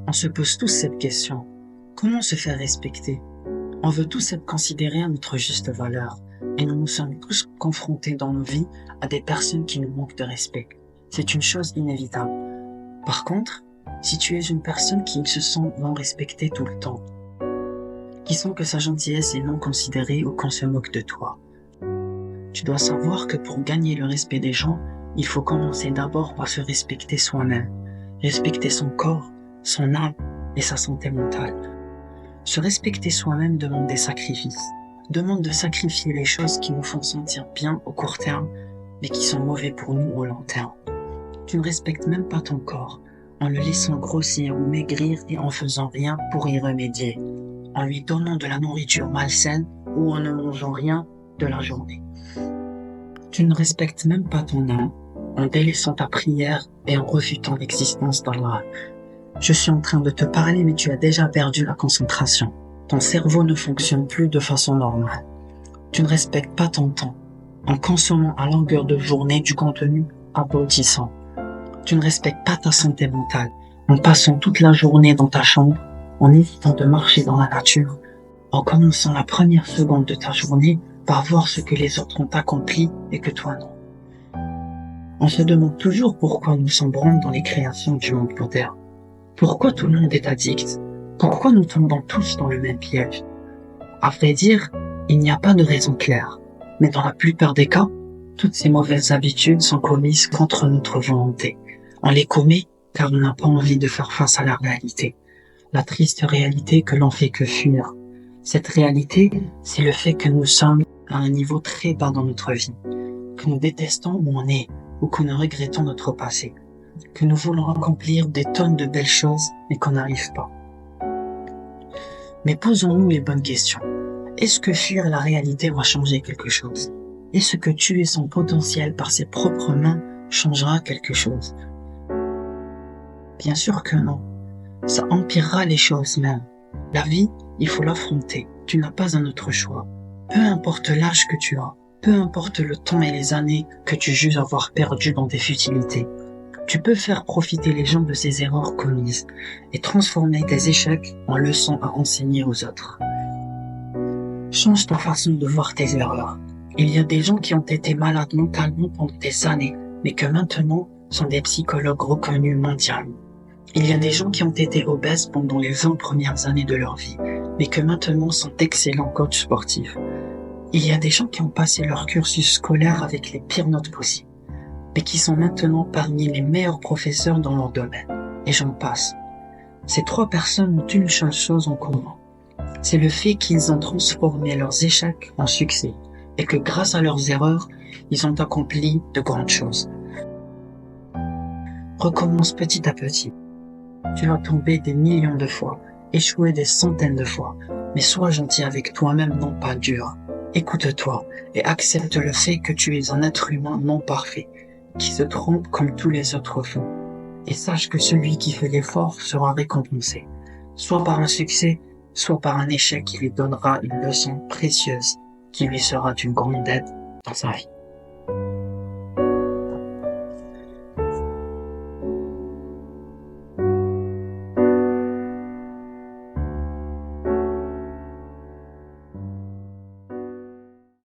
On se pose tous cette question. Comment se faire respecter? On veut tous être considérés à notre juste valeur. Et nous nous sommes tous confrontés dans nos vies à des personnes qui nous manquent de respect. C'est une chose inévitable. Par contre, si tu es une personne qui se sent non respectée tout le temps, qui sent que sa gentillesse est non considérée ou qu'on se moque de toi, tu dois savoir que pour gagner le respect des gens, il faut commencer d'abord par se respecter soi-même. Respecter son corps, son âme et sa santé mentale. Se respecter soi-même demande des sacrifices. Demande de sacrifier les choses qui nous font sentir bien au court terme, mais qui sont mauvais pour nous au long terme. Tu ne respectes même pas ton corps, en le laissant grossir ou maigrir et en faisant rien pour y remédier, en lui donnant de la nourriture malsaine ou en ne mangeant rien de la journée. Tu ne respectes même pas ton âme, en délaissant ta prière et en refutant l'existence d'Allah. Je suis en train de te parler, mais tu as déjà perdu la concentration. Ton cerveau ne fonctionne plus de façon normale. Tu ne respectes pas ton temps, en consommant à longueur de journée du contenu abrutissant. Tu ne respectes pas ta santé mentale, en passant toute la journée dans ta chambre, en évitant de marcher dans la nature, en commençant la première seconde de ta journée par voir ce que les autres ont accompli et que toi non. On se demande toujours pourquoi nous sombrons dans les créations du monde moderne. Pourquoi tout le monde est addict? Pourquoi nous tombons tous dans le même piège? À vrai dire, il n'y a pas de raison claire. Mais dans la plupart des cas, toutes ces mauvaises habitudes sont commises contre notre volonté. On les commet car on n'a pas envie de faire face à la réalité. La triste réalité que l'on fait que fuir. Cette réalité, c'est le fait que nous sommes à un niveau très bas dans notre vie. Que nous détestons où on est ou que nous regrettons notre passé. Que nous voulons accomplir des tonnes de belles choses, mais qu'on n'arrive pas. Mais posons-nous les bonnes questions. Est-ce que fuir la réalité va changer quelque chose? Est-ce que tuer son potentiel par ses propres mains changera quelque chose? Bien sûr que non. Ça empirera les choses même. La vie, il faut l'affronter. Tu n'as pas un autre choix. Peu importe l'âge que tu as, peu importe le temps et les années que tu juges avoir perdu dans des futilités. Tu peux faire profiter les gens de ces erreurs commises et transformer tes échecs en leçons à enseigner aux autres. Change ta façon de voir tes erreurs. Il y a des gens qui ont été malades mentalement pendant des années, mais que maintenant sont des psychologues reconnus mondialement. Il y a des gens qui ont été obèses pendant les 20 premières années de leur vie, mais que maintenant sont d'excellents coachs sportifs. Il y a des gens qui ont passé leur cursus scolaire avec les pires notes possibles, mais qui sont maintenant parmi les meilleurs professeurs dans leur domaine. Et j'en passe. Ces 3 personnes ont une seule chose en commun. C'est le fait qu'ils ont transformé leurs échecs en succès, et que grâce à leurs erreurs, ils ont accompli de grandes choses. Recommence petit à petit. Tu vas tomber des millions de fois, échouer des centaines de fois, mais sois gentil avec toi-même, non pas dur. Écoute-toi et accepte le fait que tu es un être humain non parfait, qui se trompe comme tous les autres font. Et sache que celui qui fait l'effort sera récompensé, soit par un succès, soit par un échec qui lui donnera une leçon précieuse, qui lui sera d'une grande aide dans sa vie.